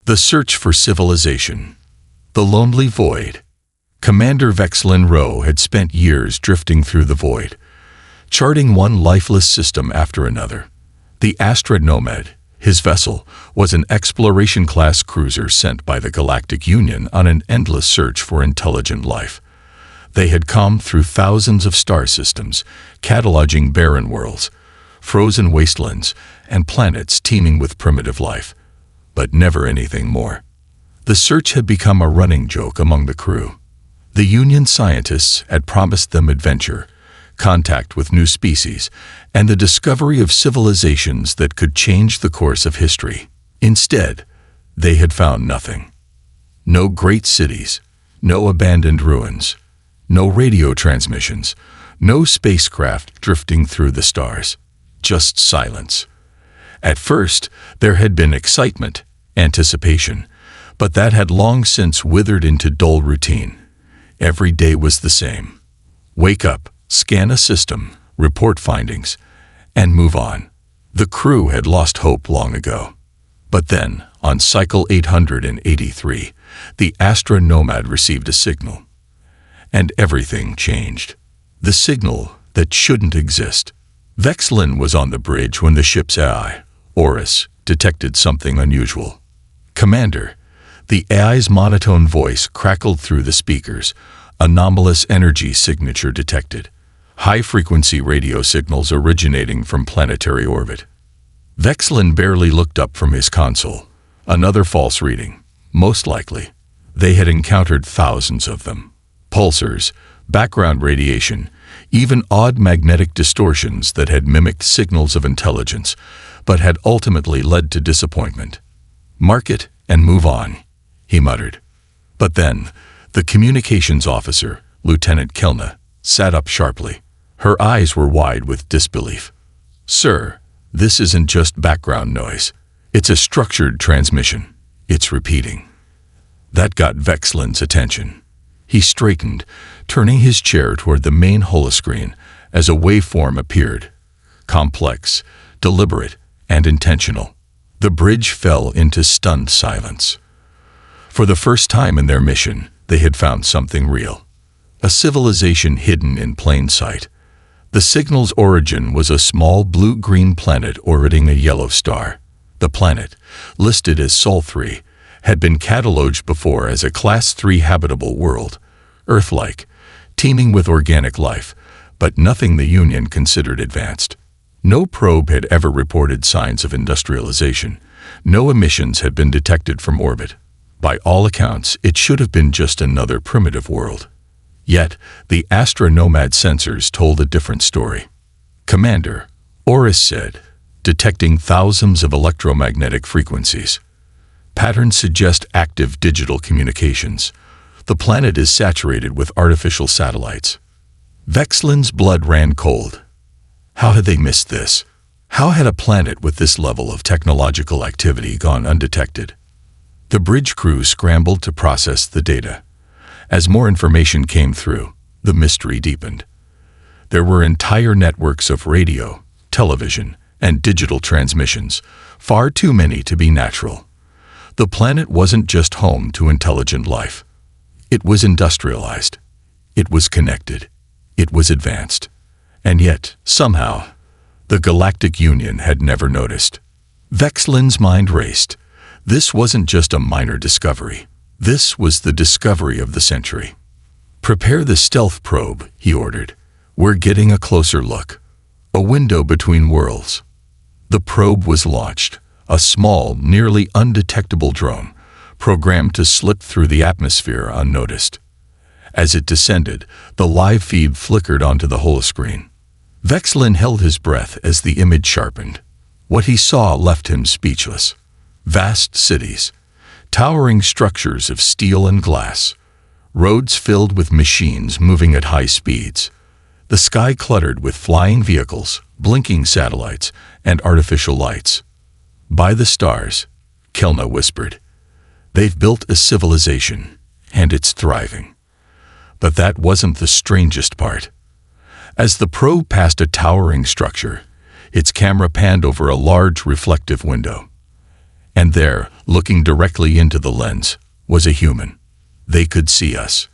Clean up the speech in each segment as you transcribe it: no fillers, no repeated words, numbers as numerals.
The search for civilization. The lonely void. Commander Vexlin Rowe had spent years drifting through the void, charting one lifeless system after another. The Astra Nomad, his vessel, was an exploration-class cruiser sent by the Galactic Union on an endless search for intelligent life. They had combed through thousands of star systems, cataloging barren worlds, frozen wastelands, and planets teeming with primitive life, but never anything more. The search had become a running joke among the crew. The Union scientists had promised them adventure, contact with new species, and the discovery of civilizations that could change the course of history. Instead, they had found nothing. No great cities, no abandoned ruins, no radio transmissions, no spacecraft drifting through the stars, just silence. At first, there had been excitement, anticipation, but that had long since withered into dull routine. Every day was the same. Wake up, scan a system, report findings, and move on. The crew had lost hope long ago. But then, on cycle 883, the Astra Nomad received a signal. And everything changed. The signal that shouldn't exist. Vexlin was on the bridge when the ship's AI, Orcs, detected something unusual. "Commander," the AI's monotone voice crackled through the speakers. "Anomalous energy signature detected. High-frequency radio signals originating from planetary orbit." Vexlin barely looked up from his console. Another false reading. Most likely. They had encountered thousands of them. Pulsars, background radiation, even odd magnetic distortions that had mimicked signals of intelligence, but had ultimately led to disappointment. "Mark it and move on," he muttered. But then, the communications officer, Lieutenant Kelna, sat up sharply. Her eyes were wide with disbelief. "Sir, this isn't just background noise. It's a structured transmission. It's repeating." That got Vexlin's attention. He straightened, turning his chair toward the main holoscreen as a waveform appeared. Complex, deliberate, and intentional. The bridge fell into stunned silence. For the first time in their mission, they had found something real. A civilization hidden in plain sight. The signal's origin was a small blue-green planet orbiting a yellow star. The planet, listed as Sol 3, had been catalogued before as a Class 3 habitable world, Earth-like, teeming with organic life, but nothing the Union considered advanced. No probe had ever reported signs of industrialization. No emissions had been detected from orbit. By all accounts, it should have been just another primitive world. Yet, the Astra Nomad sensors told a different story. "Commander," Orcs said, detecting thousands of electromagnetic frequencies. "Patterns suggest active digital communications. The planet is saturated with artificial satellites." Vexlin's blood ran cold. How had they missed this? How had a planet with this level of technological activity gone undetected? The bridge crew scrambled to process the data. As more information came through, the mystery deepened. There were entire networks of radio, television, and digital transmissions, far too many to be natural. The planet wasn't just home to intelligent life. It was industrialized. It was connected. It was advanced. And yet, somehow, the Galactic Union had never noticed. Vexlin's mind raced. This wasn't just a minor discovery. This was the discovery of the century. "Prepare the stealth probe," he ordered. "We're getting a closer look." A window between worlds. The probe was launched, a small, nearly undetectable drone, programmed to slip through the atmosphere unnoticed. As it descended, the live feed flickered onto the holoscreen. Vexlin held his breath as the image sharpened. What he saw left him speechless. Vast cities, towering structures of steel and glass, roads filled with machines moving at high speeds, the sky cluttered with flying vehicles, blinking satellites, and artificial lights. "By the stars," Kelna whispered. "They've built a civilization, and it's thriving." But that wasn't the strangest part. As the probe passed a towering structure, its camera panned over a large reflective window. And there, looking directly into the lens, was a human. They could see us.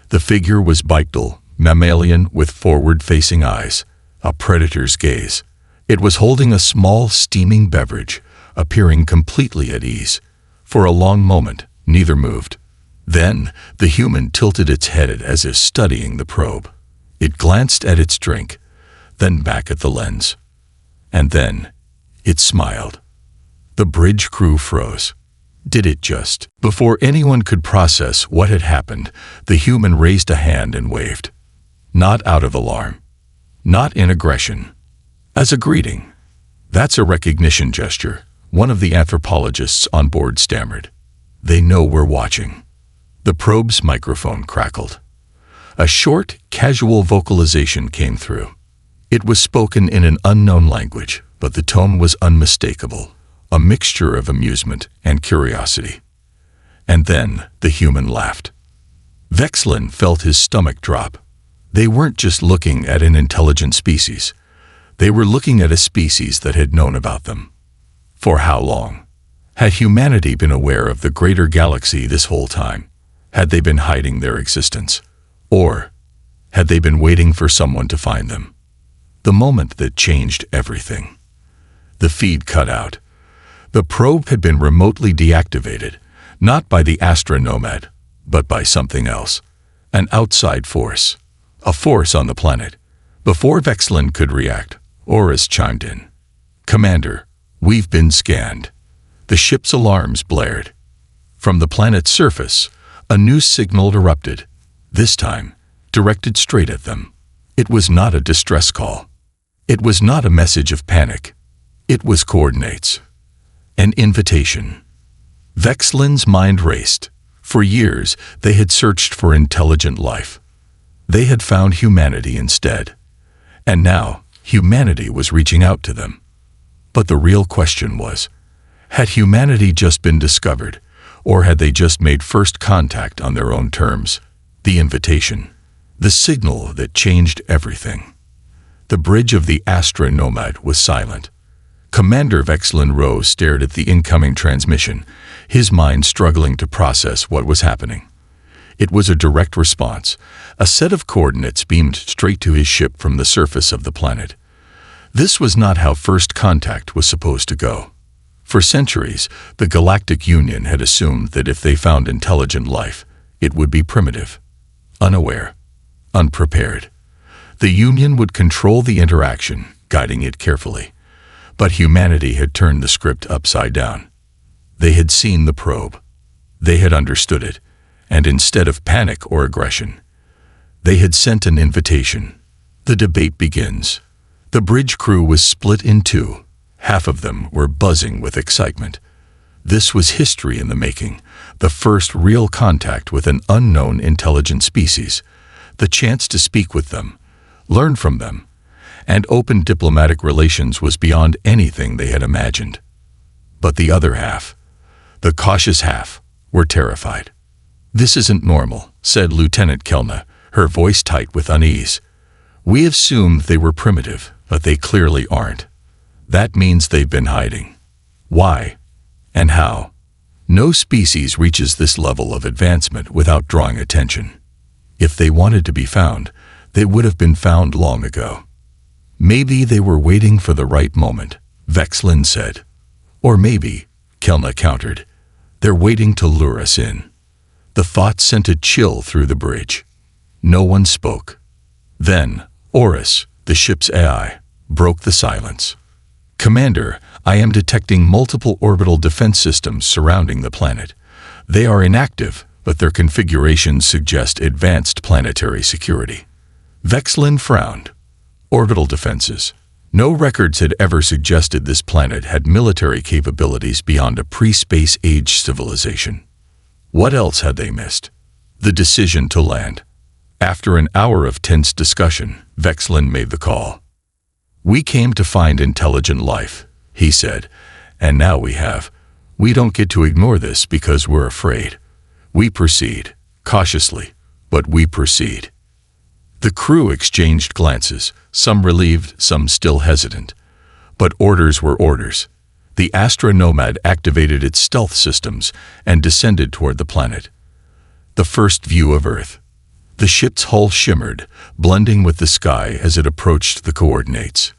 The figure was bipedal, mammalian with forward-facing eyes, a predator's gaze. It was holding a small, steaming beverage, appearing completely at ease. For a long moment, neither moved. Then, the human tilted its head as if studying the probe. It glanced at its drink, then back at the lens. And then, it smiled. The bridge crew froze. Did it just? Before anyone could process what had happened, the human raised a hand and waved. Not out of alarm. Not in aggression. As a greeting. That's a recognition gesture, one of the anthropologists on board stammered. They know we're watching. The probe's microphone crackled. A short, casual vocalization came through. It was spoken in an unknown language, but the tone was unmistakable, a mixture of amusement and curiosity. And then the human laughed. Vexlin felt his stomach drop. They weren't just looking at an intelligent species. They were looking at a species that had known about them. For how long? Had humanity been aware of the greater galaxy this whole time? Had they been hiding their existence? Or had they been waiting for someone to find them? The moment that changed everything. The feed cut out. The probe had been remotely deactivated, not by the astronomad, but by something else. An outside force. A force on the planet. Before Vexlin could react, Orcs chimed in. Commander, we've been scanned. The ship's alarms blared. From the planet's surface, a new signal erupted, this time directed straight at them. It was not a distress call. It was not a message of panic. It was coordinates. An invitation. Vexlin's mind raced. For years, they had searched for intelligent life. They had found humanity instead. And now, humanity was reaching out to them. But the real question was, had humanity just been discovered, or had they just made first contact on their own terms? The invitation. The signal that changed everything. The bridge of the astronomad was silent. Commander Vexlin Rose stared at the incoming transmission, his mind struggling to process what was happening. It was a direct response, a set of coordinates beamed straight to his ship from the surface of the planet. This was not how first contact was supposed to go. For centuries, the Galactic Union had assumed that if they found intelligent life, it would be primitive, unaware, unprepared. The Union would control the interaction, guiding it carefully. But humanity had turned the script upside down. They had seen the probe. They had understood it, and instead of panic or aggression, they had sent an invitation. The debate begins. The bridge crew was split in two. Half of them were buzzing with excitement. This was history in the making, the first real contact with an unknown intelligent species, the chance to speak with them, learn from them, and open diplomatic relations was beyond anything they had imagined. But the other half, the cautious half, were terrified. "This isn't normal," said Lieutenant Kelna, her voice tight with unease. "We assumed they were primitive, but they clearly aren't. That means they've been hiding. Why? And how? No species reaches this level of advancement without drawing attention. If they wanted to be found, they would have been found long ago." "Maybe they were waiting for the right moment," Vexlin said. "Or maybe," Kelna countered, "they're waiting to lure us in." The thought sent a chill through the bridge. No one spoke. Then, Orcs, the ship's AI, broke the silence. "Commander, I am detecting multiple orbital defense systems surrounding the planet. They are inactive, but their configurations suggest advanced planetary security." Vexlin frowned. Orbital defenses. No records had ever suggested this planet had military capabilities beyond a pre-space age civilization. What else had they missed? The decision to land. After an hour of tense discussion, Vexlin made the call. "We came to find intelligent life," he said, "and now we have. We don't get to ignore this because we're afraid. We proceed, cautiously, but we proceed." The crew exchanged glances, some relieved, some still hesitant. But orders were orders. The astronomad activated its stealth systems and descended toward the planet. The first view of Earth. The ship's hull shimmered, blending with the sky as it approached the coordinates.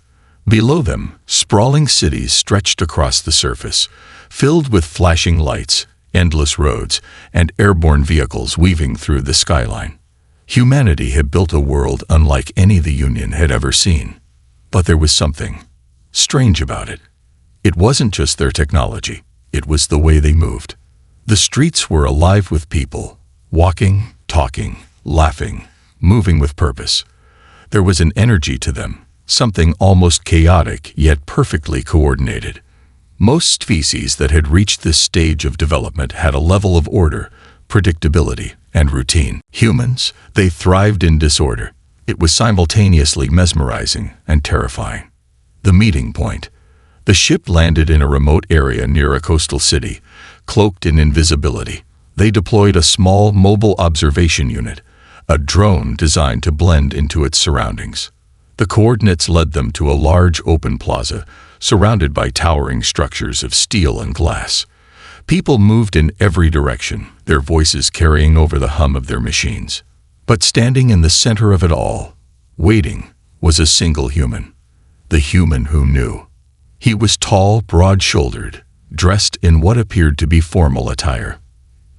Below them, sprawling cities stretched across the surface, filled with flashing lights, endless roads, and airborne vehicles weaving through the skyline. Humanity had built a world unlike any the Union had ever seen. But there was something strange about it. It wasn't just their technology, it was the way they moved. The streets were alive with people, walking, talking, laughing, moving with purpose. There was an energy to them, something almost chaotic yet perfectly coordinated. Most species that had reached this stage of development had a level of order, predictability, and routine. Humans, they thrived in disorder. It was simultaneously mesmerizing and terrifying. The meeting point. The ship landed in a remote area near a coastal city, cloaked in invisibility. They deployed a small mobile observation unit, a drone designed to blend into its surroundings. The coordinates led them to a large open plaza, surrounded by towering structures of steel and glass. People moved in every direction, their voices carrying over the hum of their machines. But standing in the center of it all, waiting, was a single human. The human who knew. He was tall, broad-shouldered, dressed in what appeared to be formal attire.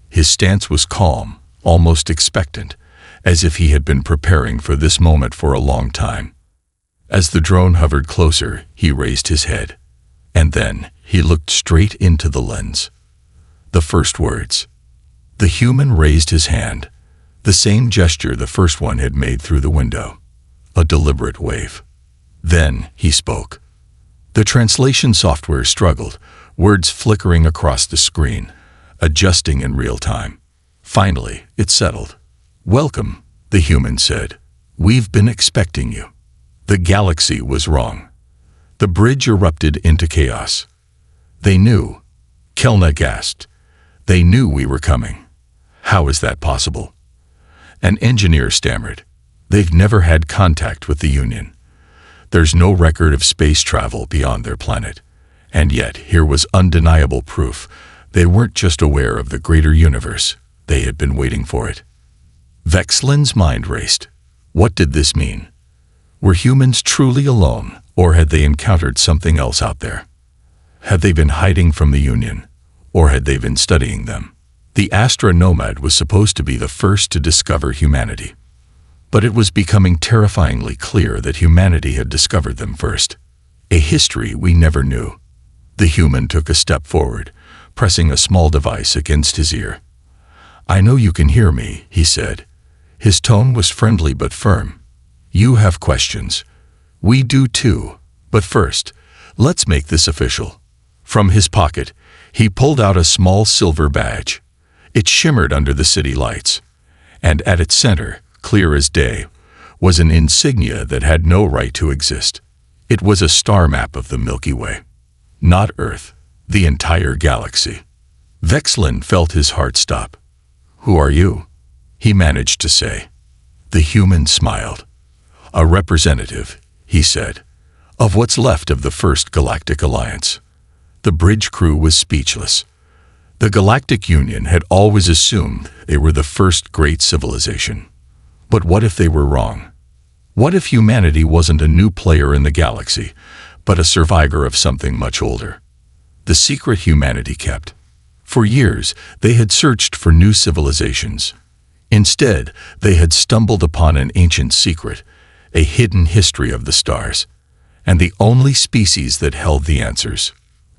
His stance was calm, almost expectant, as if he had been preparing for this moment for a long time. As the drone hovered closer, he raised his head. And then he looked straight into the lens. The first words. The human raised his hand, the same gesture the first one had made through the window. A deliberate wave. Then he spoke. The translation software struggled, words flickering across the screen, adjusting in real time. Finally, it settled. "Welcome," the human said. "We've been expecting you." The galaxy was wrong. The bridge erupted into chaos. They knew. Kelna gasped. They knew we were coming. How is that possible? An engineer stammered. They've never had contact with the Union. There's no record of space travel beyond their planet. And yet, here was undeniable proof. They weren't just aware of the greater universe. They had been waiting for it. Vexlin's mind raced. What did this mean? Were humans truly alone, or had they encountered something else out there? Had they been hiding from the Union, or had they been studying them? The astronomad was supposed to be the first to discover humanity. But it was becoming terrifyingly clear that humanity had discovered them first. A history we never knew. The human took a step forward, pressing a small device against his ear. "I know you can hear me," he said. His tone was friendly but firm. "You have questions. We do too. But first, let's make this official." From his pocket, he pulled out a small silver badge. It shimmered under the city lights. And at its center, clear as day, was an insignia that had no right to exist. It was a star map of the Milky Way. Not Earth, the entire galaxy. Vexlin felt his heart stop. "Who are you?" he managed to say. The human smiled. "A representative," he said, "of what's left of the First Galactic Alliance." The bridge crew was speechless. The Galactic Union had always assumed they were the first great civilization. But what if they were wrong? What if humanity wasn't a new player in the galaxy, but a survivor of something much older? The secret humanity kept. For years, they had searched for new civilizations. Instead, they had stumbled upon an ancient secret, a hidden history of the stars. And the only species that held the answers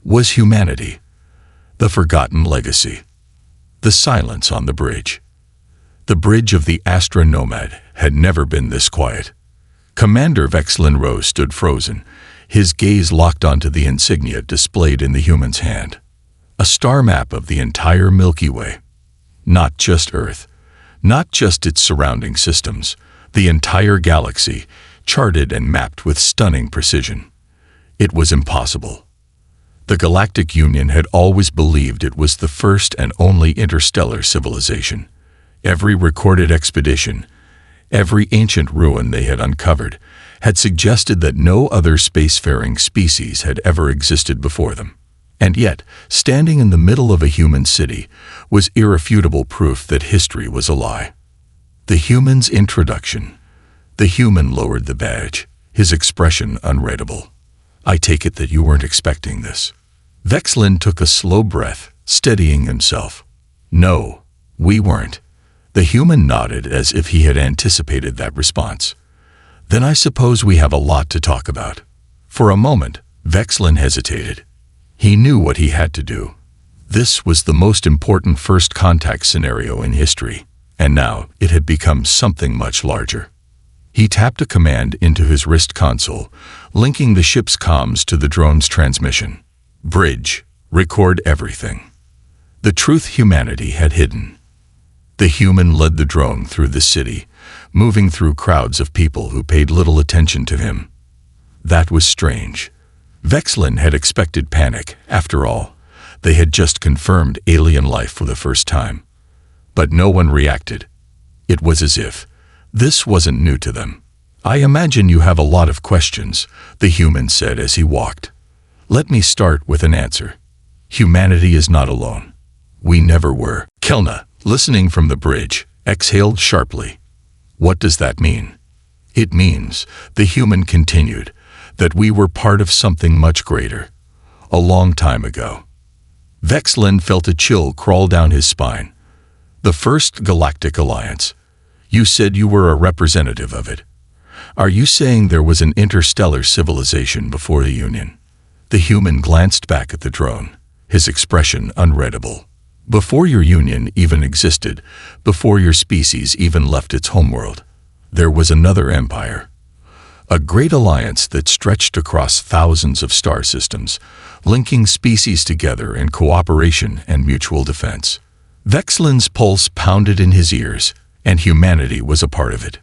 was humanity. The forgotten legacy. The silence on the bridge. The bridge of the astronomad had never been this quiet. Commander Vexlin Rose stood frozen, his gaze locked onto the insignia displayed in the human's hand. A star map of the entire Milky Way. Not just Earth, not just its surrounding systems, the entire galaxy, charted and mapped with stunning precision. It was impossible. The Galactic Union had always believed it was the first and only interstellar civilization. Every recorded expedition, every ancient ruin they had uncovered, had suggested that no other spacefaring species had ever existed before them. And yet, standing in the middle of a human city was irrefutable proof that history was a lie. The human's introduction. The human lowered the badge, his expression unreadable. "I take it that you weren't expecting this." Vexlin took a slow breath, steadying himself. "No, we weren't." The human nodded as if he had anticipated that response. "Then I suppose we have a lot to talk about." For a moment, Vexlin hesitated. He knew what he had to do. This was the most important first contact scenario in history, and now it had become something much larger. He tapped a command into his wrist console, linking the ship's comms to the drone's transmission. "Bridge, record everything." The truth humanity had hidden. The human led the drone through the city, moving through crowds of people who paid little attention to him. That was strange. Vexlin had expected panic. After all, they had just confirmed alien life for the first time. But no one reacted. It was as if this wasn't new to them. "I imagine you have a lot of questions," the human said as he walked. "Let me start with an answer. Humanity is not alone. We never were." Kelna, listening from the bridge, exhaled sharply. "What does that mean?" "It means," the human continued, "that we were part of something much greater. A long time ago." Vexlin felt a chill crawl down his spine. "The First Galactic Alliance. You said you were a representative of it. Are you saying there was an interstellar civilization before the Union?" The human glanced back at the drone, his expression unreadable. "Before your Union even existed, before your species even left its homeworld, there was another empire. A great alliance that stretched across thousands of star systems, linking species together in cooperation and mutual defense." Vexlin's pulse pounded in his ears, and humanity was a part of it.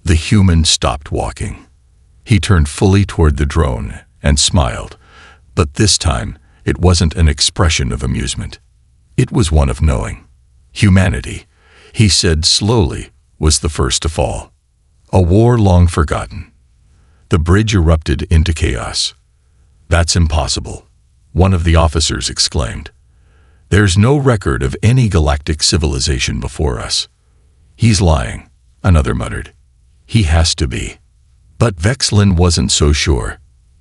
The human stopped walking. He turned fully toward the drone and smiled, but this time it wasn't an expression of amusement. It was one of knowing. "Humanity," he said slowly, "was the first to fall. A war long forgotten." The bridge erupted into chaos. "That's impossible," one of the officers exclaimed. "There's no record of any galactic civilization before us." "He's lying," another muttered. "He has to be." But Vexlin wasn't so sure.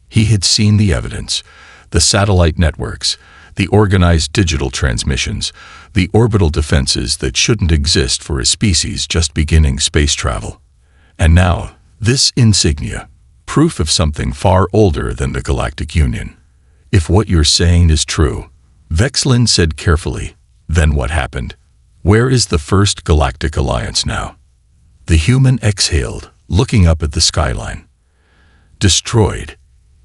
He had seen the evidence: the satellite networks, the organized digital transmissions, the orbital defenses that shouldn't exist for a species just beginning space travel. And now, this insignia, proof of something far older than the Galactic Union. "If what you're saying is true," Vexlin said carefully, "then what happened? Where is the First Galactic Alliance now?" The human exhaled, looking up at the skyline. "Destroyed,"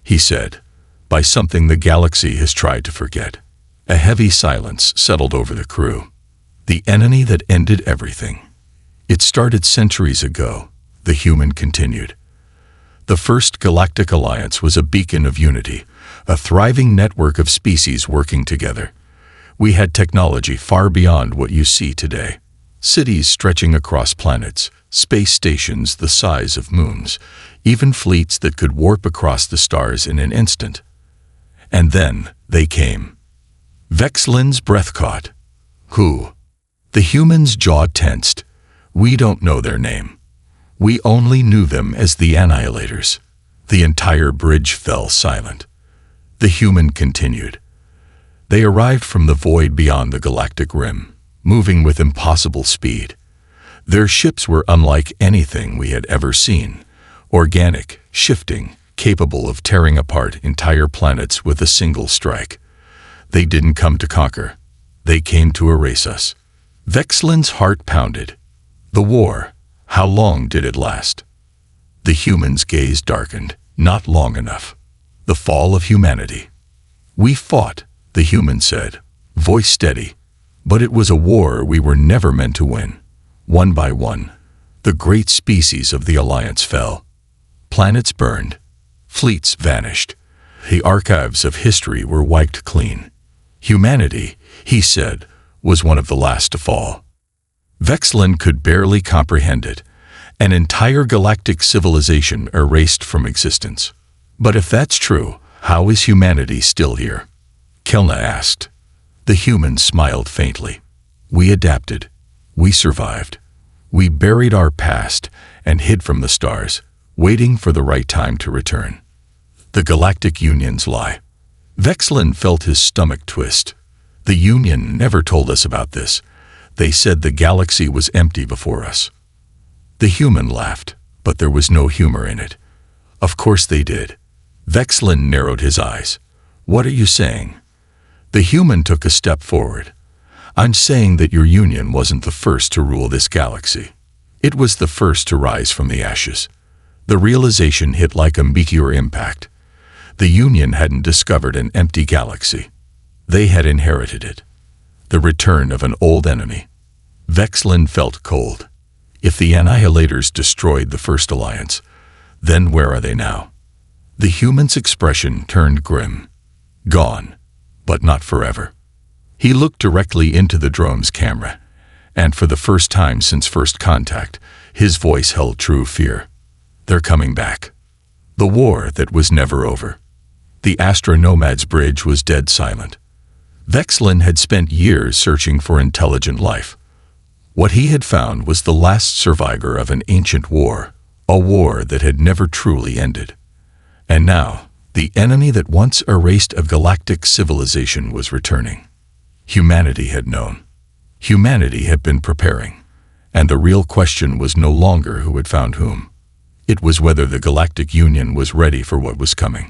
he said, "by something the galaxy has tried to forget." A heavy silence settled over the crew. "The enemy that ended everything. It started centuries ago," the human continued. "The First Galactic Alliance was a beacon of unity, a thriving network of species working together. We had technology far beyond what you see today. Cities stretching across planets, space stations the size of moons, even fleets that could warp across the stars in an instant. And then they came." Vexlin's breath caught. "Who?" The human's jaw tensed. "We don't know their name. We only knew them as the Annihilators." The entire bridge fell silent. The human continued. "They arrived from the void beyond the galactic rim, moving with impossible speed. Their ships were unlike anything we had ever seen, organic, shifting, capable of tearing apart entire planets with a single strike. They didn't come to conquer. They came to erase us." Vexlin's heart pounded. The war, how long did it last? The human's gaze darkened. Not long enough. The fall of humanity. "We fought," the human said, voice steady. "But it was a war we were never meant to win. One by one, the great species of the Alliance fell. Planets burned. Fleets vanished. The archives of history were wiped clean. Humanity," he said, "was one of the last to fall." Vexlin could barely comprehend it. An entire galactic civilization erased from existence. But if that's true, how is humanity still here? Kelna asked. The humans smiled faintly. We adapted. We survived. We buried our past and hid from the stars, waiting for the right time to return. The Galactic Union's lie. Vexlin felt his stomach twist. The Union never told us about this. They said the galaxy was empty before us. The human laughed, but there was no humor in it. Of course they did. Vexlin narrowed his eyes. What are you saying? The human took a step forward. I'm saying that your union wasn't the first to rule this galaxy. It was the first to rise from the ashes. The realization hit like a meteor impact. The Union hadn't discovered an empty galaxy. They had inherited it. The return of an old enemy. Vexlin felt cold. If the Annihilators destroyed the First Alliance, then where are they now? The human's expression turned grim. Gone, but not forever. He looked directly into the drone's camera, and for the first time since first contact, his voice held true fear. They're coming back. The war that was never over. The Astronomad's bridge was dead silent. Vexlin had spent years searching for intelligent life. What he had found was the last survivor of an ancient war, a war that had never truly ended. And now, the enemy that once erased a galactic civilization was returning. Humanity had known. Humanity had been preparing. And the real question was no longer who had found whom. It was whether the Galactic Union was ready for what was coming.